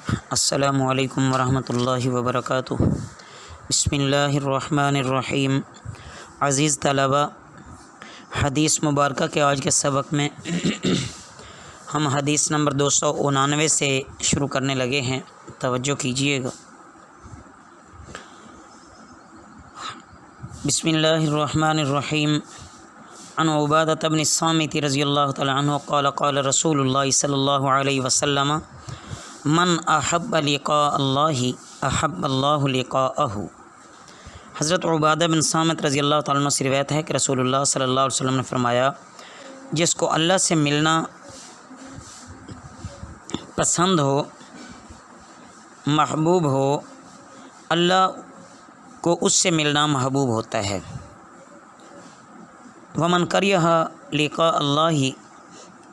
السلام علیکم ورحمۃ اللہ وبرکاتہ۔ بسم اللہ الرحمن الرحیم۔ عزیز طلباء، حدیث مبارکہ کے آج کے سبق میں ہم حدیث نمبر 299 سے شروع کرنے لگے ہیں، توجہ کیجیے گا۔ بسم اللہ الرحمن الرحیم۔ عن عبادۃ بن الصامت رضی اللہ تعالی عنہ قال قال رسول اللہ صلی اللہ علیہ وسلم من احب لقاء اللہ احب اللہ لقاءہ۔ حضرت عبادہ بن صامت رضی اللہ تعالیٰ عنہ سے روایت ہے کہ رسول اللہ صلی اللہ علیہ وسلم نے فرمایا، جس کو اللہ سے ملنا پسند ہو، محبوب ہو، اللہ کو اس سے ملنا محبوب ہوتا ہے۔ ومن کریہ لقاء اللہ،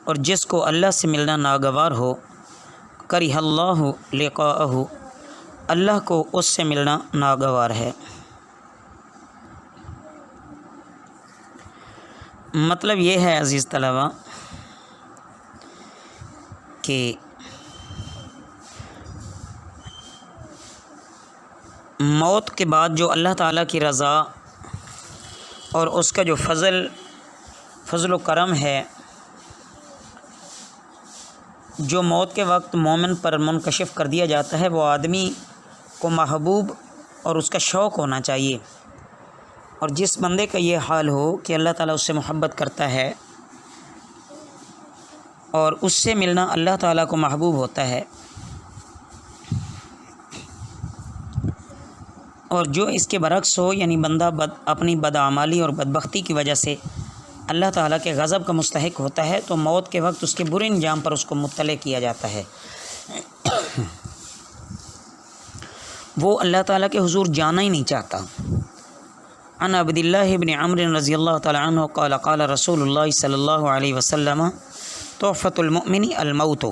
اور جس کو اللہ سے ملنا ناگوار ہو، کریہ اللہ لقاءہ، اللہ کو اس سے ملنا ناگوار ہے۔ مطلب یہ ہے عزیز طلباء کہ موت کے بعد جو اللہ تعالیٰ کی رضا اور اس کا جو فضل و کرم ہے، جو موت کے وقت مومن پر منکشف کر دیا جاتا ہے، وہ آدمی کو محبوب اور اس کا شوق ہونا چاہیے۔ اور جس بندے کا یہ حال ہو کہ اللہ تعالیٰ اس سے محبت کرتا ہے اور اس سے ملنا اللہ تعالیٰ کو محبوب ہوتا ہے، اور جو اس کے برعکس ہو، یعنی بندہ اپنی بدعمالی اور بدبختی کی وجہ سے اللہ تعالیٰ کے غضب کا مستحق ہوتا ہے، تو موت کے وقت اس کے برے انجام پر اس کو مطلع کیا جاتا ہے۔ وہ اللہ تعالیٰ کے حضور جانا ہی نہیں چاہتا۔ عن عبداللہ بن عمرو رضی اللہ تعالی عنہ قال قال رسول اللہ صلی اللہ علیہ وسلم تحفۃ المؤمن الموت۔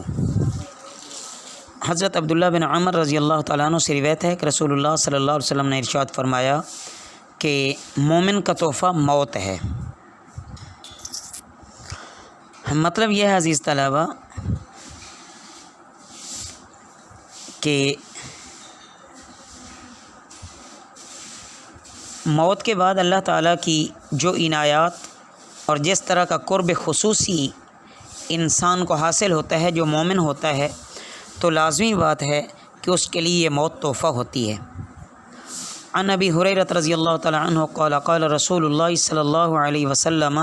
حضرت عبداللہ بن عمر رضی اللہ تعالیٰ عنہ سے روایت ہے کہ رسول اللہ صلی اللہ علیہ وسلم نے ارشاد فرمایا کہ مومن کا تحفہ موت ہے۔ مطلب یہ ہے عزیز طلباء کہ موت کے بعد اللہ تعالیٰ کی جو عنایات اور جس طرح کا قرب خصوصی انسان کو حاصل ہوتا ہے جو مومن ہوتا ہے، تو لازمی بات ہے کہ اس کے لیے یہ موت تحفہ ہوتی ہے۔ عن ابی ہریرہ رضی اللہ تعالی عنہ قال قال رسول اللہ صلی اللہ علیہ وسلم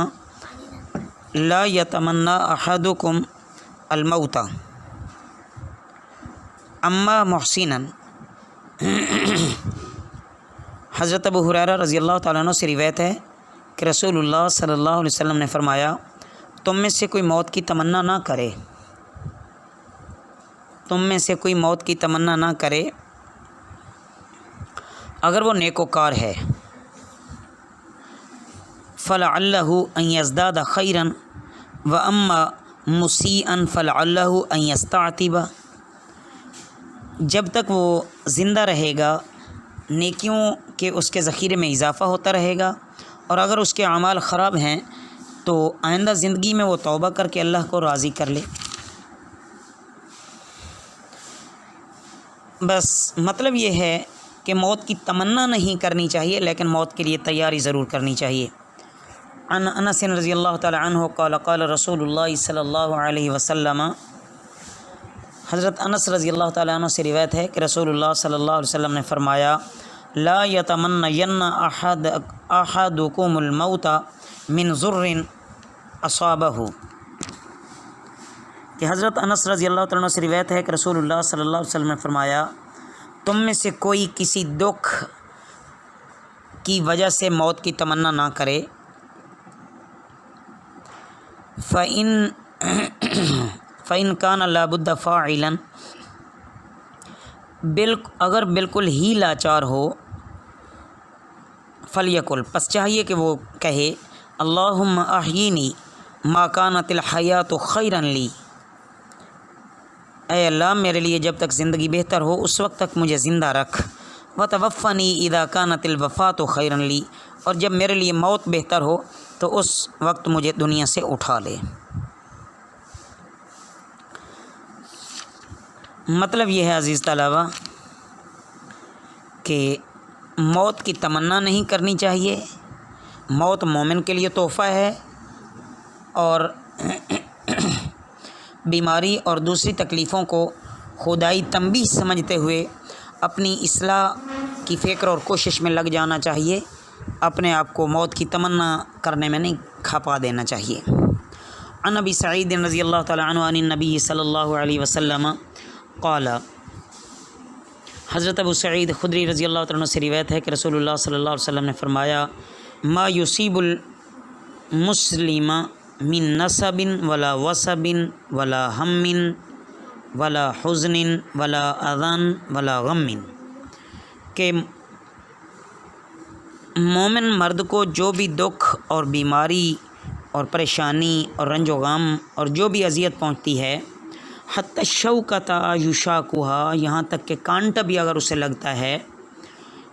لا یتمنى احدکم الموت اما محسنا۔ حضرت ابو ہریرہ رضی اللہ تعالیٰ عنہ سے روایت ہے کہ رسول اللہ صلی اللہ علیہ وسلم نے فرمایا، تم میں سے کوئی موت کی تمنا نہ کرے، تم میں سے کوئی موت کی تمنا نہ کرے اگر وہ نیکوکار ہے، فلعلہ ان یزداد خیرا واما مسیئا فلعلہ ان یستعتب۔ جب تک وہ زندہ رہے گا نیکیوں کے اس کے ذخیرے میں اضافہ ہوتا رہے گا، اور اگر اس کے اعمال خراب ہیں تو آئندہ زندگی میں وہ توبہ کر کے اللہ کو راضی کر لے۔ بس مطلب یہ ہے کہ موت کی تمنا نہیں کرنی چاہیے، لیکن موت کے لیے تیاری ضرور کرنی چاہیے۔ عن انس رضی اللہ تعالی عنہ قال قال رسول اللہ صلی اللہ علیہ وسلم۔ حضرت انس رضی اللہ تعالی عنہ سے روایت ہے کہ رسول اللہ صلی اللہ علیہ وسلم نے فرمایا، لا یتمنین احدکم الموت من ضر اصابہ۔ کہ حضرت انس رضی اللہ تعالیٰ عنہ سے روایت ہے کہ رسول اللہ صلی اللہ علیہ وسلم نے فرمایا، تم میں سے کوئی کسی دکھ کی وجہ سے موت کی تمنا نہ کرے، فَإِنْ كَانَ لَا بُدَّ فَاعِلًا، اگر بالکل ہی لاچار ہو، فَلْيَقُلْ، پس چاہیے کہ وہ کہے، اللہم احیینی ما کانت الحیات خیرا لی، اے اللہ میرے لیے جب تک زندگی بہتر ہو اس وقت تک مجھے زندہ رکھ، وتوفنی اذا کانت الوفات خیرا لی، اور جب میرے لیے موت بہتر ہو تو اس وقت مجھے دنیا سے اٹھا لے۔ مطلب یہ ہے عزیز طلبہ کہ موت کی تمنا نہیں کرنی چاہیے. موت مومن کے لیے تحفہ ہے اور بیماری اور دوسری تکلیفوں کو خدائی تنبیہ سمجھتے ہوئے اپنی اصلاح کی فکر اور کوشش میں لگ جانا چاہیے. اپنے آپ کو موت کی تمنا کرنے میں نہیں کھپا دینا چاہیے. عن ابی سعید رضی اللہ تعالی عنہ عن النبی صلی اللہ علیہ وسلم قال، حضرت ابو سعید خدری رضی اللہ تعالیٰ عنہ سے روایت ہے کہ رسول اللہ صلی اللہ علیہ وسلم نے فرمایا، ما یصیب المسلم من نصب ولا وصب ولا ہم ولا حزن ولا اذن ولا غم، کہ مومن مرد کو جو بھی دکھ اور بیماری اور پریشانی اور رنج و غم اور جو بھی اذیت پہنچتی ہے، حتی الشوکۃ یشاکھا، یہاں تک کہ کانٹا بھی اگر اسے لگتا ہے،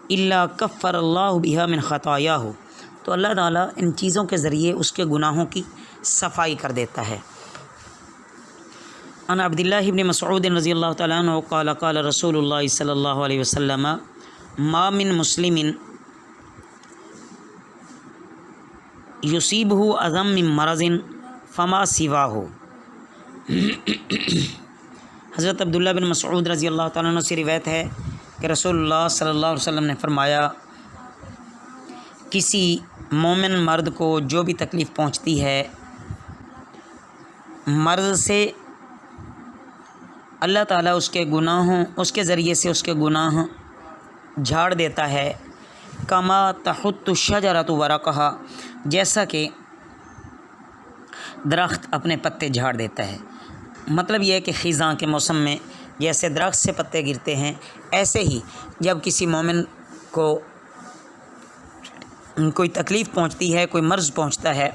الا کفر اللہ بہا من خطایاہ، تو اللہ تعالیٰ ان چیزوں کے ذریعے اس کے گناہوں کی صفائی کر دیتا ہے. عن عبداللہ ابن مسعود رضی اللہ تعالیٰ عنہ قال قال رسول اللہ صلی اللہ علیہ وسلم، ما من مسلم یصیبہ اذی من مرض فما سواہ. حضرت عبداللہ بن مسعود رضی اللہ تعالیٰ عنہ سے روایت ہے کہ رسول اللہ صلی اللہ علیہ وسلم نے فرمایا، کسی مومن مرد کو جو بھی تکلیف پہنچتی ہے مرض سے، اللہ تعالیٰ اس کے ذریعے سے اس کے گناہ جھاڑ دیتا ہے. کما تحط الشجرۃ ورقہا، جیسا کہ درخت اپنے پتے جھاڑ دیتا ہے. مطلب یہ ہے کہ خزاں کے موسم میں جیسے درخت سے پتے گرتے ہیں، ایسے ہی جب کسی مومن کو کوئی تکلیف پہنچتی ہے، کوئی مرض پہنچتا ہے،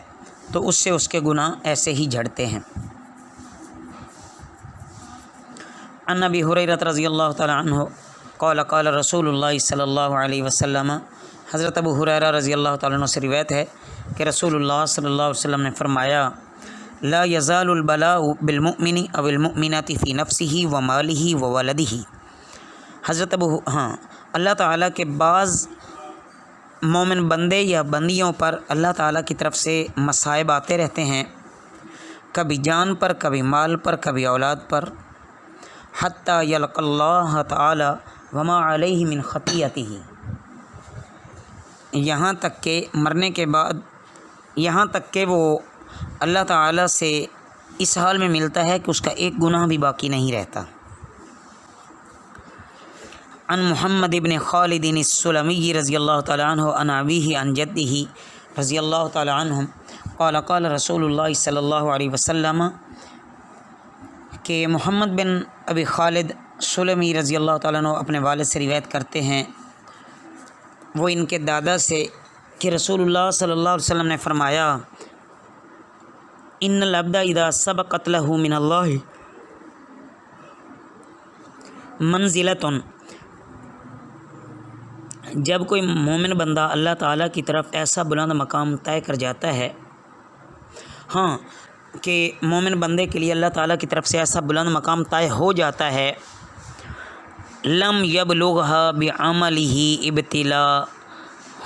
تو اس سے اس کے گناہ ایسے ہی جھڑتے ہیں. عن ابی ہریرہ رضی اللہ تعالی عنہ قال قال رسول اللہ صلی اللہ علیہ وسلم، حضرت ابو ہریرہ رضی اللہ تعالیٰ عنہ سے روایت ہے کہ رسول اللہ صلی اللہ علیہ وسلم نے فرمایا، لا یزال البلاء بالمؤمن او المؤمنۃ فی نفسہ و مالہ و ولدہ. حضرت اللہ تعالیٰ کے بعض مومن بندے یا بندیوں پر اللہ تعالیٰ کی طرف سے مصائب آتے رہتے ہیں، کبھی جان پر، کبھی مال پر، کبھی اولاد پر. حتی یلقى اللہ تعالی وما علیہ من خطیئتہ، یہاں تک کہ مرنے کے بعد، یہاں تک کہ وہ اللہ تعالیٰ سے اس حال میں ملتا ہے کہ اس کا ایک گناہ بھی باقی نہیں رہتا. عن محمد ابن خالد السلمی رضی اللہ تعالیٰ عنہ عن ابیہ عن جدہ رضی اللہ تعالیٰ عنہ قال قال رسول اللہ صلی اللہ علیہ وسلم، کہ محمد بن ابی خالد سلمی رضی اللہ تعالیٰ عنہ اپنے والد سے روایت کرتے ہیں، وہ ان کے دادا سے، کہ رسول اللہ صلی اللہ علیہ وسلم نے فرمایا، ان العبد اذا سبقت له من اللہ منزلۃ، جب کوئی مومن بندہ اللہ تعالیٰ کی طرف ایسا بلند مقام طے کر جاتا ہے، ہاں کہ مومن بندے کے لیے اللہ تعالیٰ کی طرف سے ایسا بلند مقام طے ہو جاتا ہے، لم یبلغھا بعملہ ابتلاء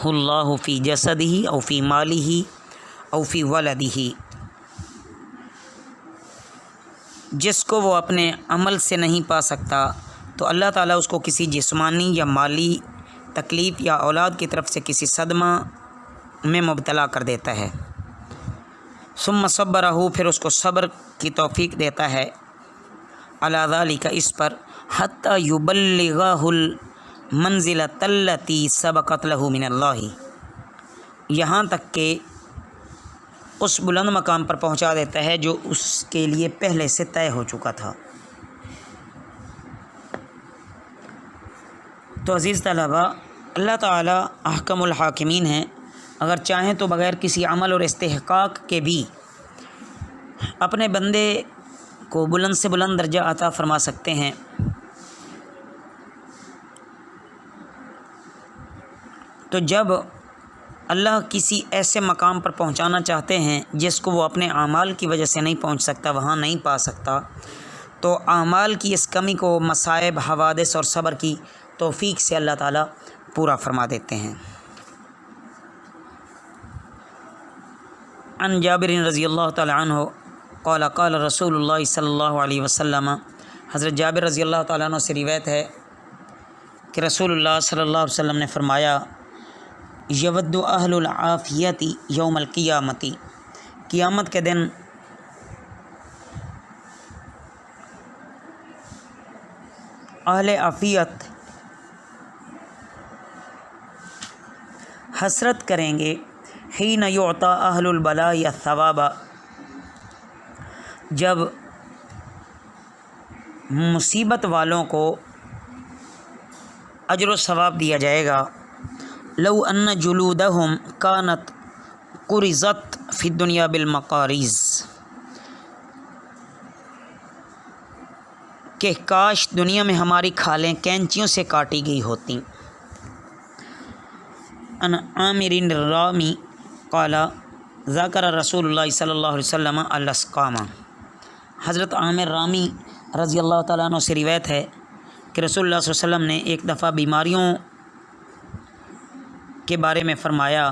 اللہ فی جسدہ او فی مالہ او فی ولدہ، جس کو وہ اپنے عمل سے نہیں پا سکتا تو اللہ تعالیٰ اس کو کسی جسمانی یا مالی تکلیف یا اولاد کی طرف سے کسی صدمہ میں مبتلا کر دیتا ہے. ثم صبرہ، پھر اس کو صبر کی توفیق دیتا ہے، علی ذلک، اس پر، حتی یبلغہ المنزلۃ التی سبقت لہ من اللہ، یہاں تک کہ اس بلند مقام پر پہنچا دیتا ہے جو اس کے لیے پہلے سے طے ہو چکا تھا. تو عزیز طلبہ، اللہ تعالیٰ احکم الحاکمین ہیں، اگر چاہیں تو بغیر کسی عمل اور استحقاق کے بھی اپنے بندے کو بلند سے بلند درجہ عطا فرما سکتے ہیں. تو جب اللہ کسی ایسے مقام پر پہنچانا چاہتے ہیں جس کو وہ اپنے اعمال کی وجہ سے نہیں پہنچ سکتا، وہاں نہیں پا سکتا، تو اعمال کی اس کمی کو مصائب، حوادث اور صبر کی توفیق سے اللہ تعالیٰ پورا فرما دیتے ہیں۔ عن جابر رضی اللہ تعالی عنہ قال قال رسول اللہ صلی اللہ علیہ وسلم، حضرت جابر رضی اللہ تعالیٰ عنہ سے روایت ہے کہ رسول اللہ صلی اللہ علیہ وسلم نے فرمایا، یود اہل العافیت یوم القیامتی، قیامت کے دن اہل عافیت حسرت کریں گے، حین یعطا اہل البلاء الثواب، جب مصیبت والوں کو اجر و ثواب دیا جائے گا، لو ان جلودہم کانت قرزت فی الدنیا بالمقاریض، کہ کاش دنیا میں ہماری کھالیں کینچیوں سے کاٹی گئی ہوتیں۔ ان عامر الرامی قال ذکر رسول اللہ صلی اللہ علیہ وسلم الاسقام، حضرت عامر رامی رضی اللہ تعالیٰ عنہ سے روایت ہے کہ رسول اللہ صلی اللہ علیہ وسلم نے ایک دفعہ بیماریوں کے بارے میں فرمایا،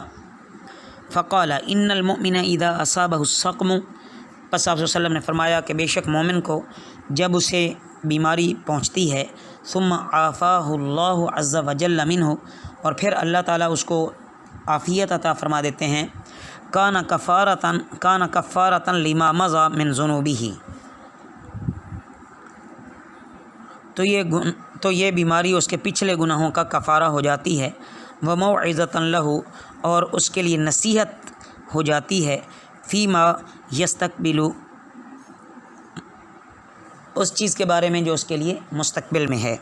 فقال ان المؤمن اذا اصابہ السقم، پس آپ صلی اللہ علیہ وسلم نے فرمایا کہ بے شک مومن کو جب اسے بیماری پہنچتی ہے، ثم عافاہ اللہ عز وجل منہ، اور پھر اللہ تعالیٰ اس کو عافیت عطا فرما دیتے ہیں، کان کفارۃ لما مضی من ذنوبہ، تو یہ بیماری اس کے پچھلے گناہوں کا کفارہ ہو جاتی ہے، وموعظۃ لہ، اور اس کے لیے نصیحت ہو جاتی ہے، فیما یستقبل، اس چیز کے بارے میں جو اس کے لیے مستقبل میں ہے،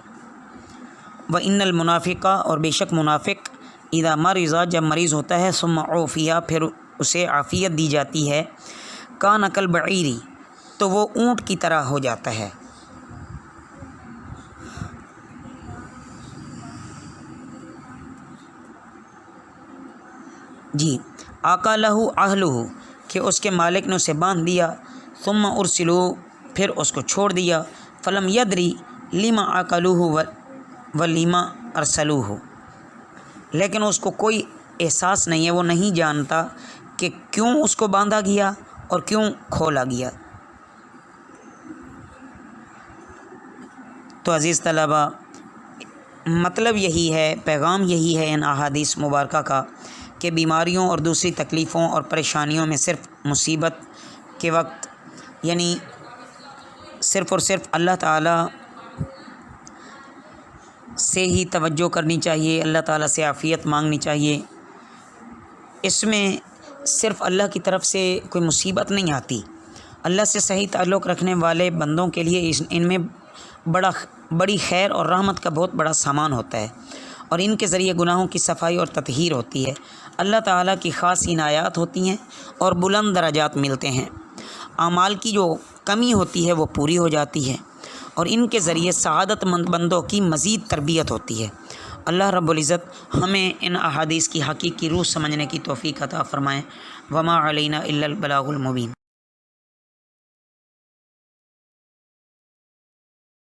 وان المنافق، اور بے شک منافق، اذا مرض، جب مریض ہوتا ہے، ثم عوفی، پھر اسے عافیت دی جاتی ہے، کان کالبعیر، تو وہ اونٹ کی طرح ہو جاتا ہے۔ جی، آقا لہو اہلہ، کہ اس کے مالک نے اسے باندھ دیا، ثم ارسلو، پھر اس کو چھوڑ دیا، فلم یدری لما عقلوہ ولیما ارسلوہ، لیکن اس کو کوئی احساس نہیں ہے، وہ نہیں جانتا کہ کیوں اس کو باندھا گیا اور کیوں کھولا گیا۔ تو عزیز طلبہ، مطلب یہی ہے، پیغام یہی ہے ان احادیث مبارکہ کا کہ بیماریوں اور دوسری تکلیفوں اور پریشانیوں میں صرف مصیبت کے وقت، یعنی صرف اور صرف اللہ تعالیٰ سے ہی توجہ کرنی چاہیے، اللہ تعالیٰ سے عافیت مانگنی چاہیے۔ اس میں صرف اللہ کی طرف سے کوئی مصیبت نہیں آتی، اللہ سے صحیح تعلق رکھنے والے بندوں کے لیے ان میں بڑی خیر اور رحمت کا بہت بڑا سامان ہوتا ہے، اور ان کے ذریعے گناہوں کی صفائی اور تطہیر ہوتی ہے، اللہ تعالیٰ کی خاص عنایات ہوتی ہیں اور بلند درجات ملتے ہیں، اعمال کی جو کمی ہوتی ہے وہ پوری ہو جاتی ہے، اور ان کے ذریعے سعادت مند بندوں کی مزید تربیت ہوتی ہے۔ اللہ رب العزت ہمیں ان احادیث کی حقیقی روح سمجھنے کی توفیق عطا فرمائیں۔ وما علینا الا البلاغ المبین۔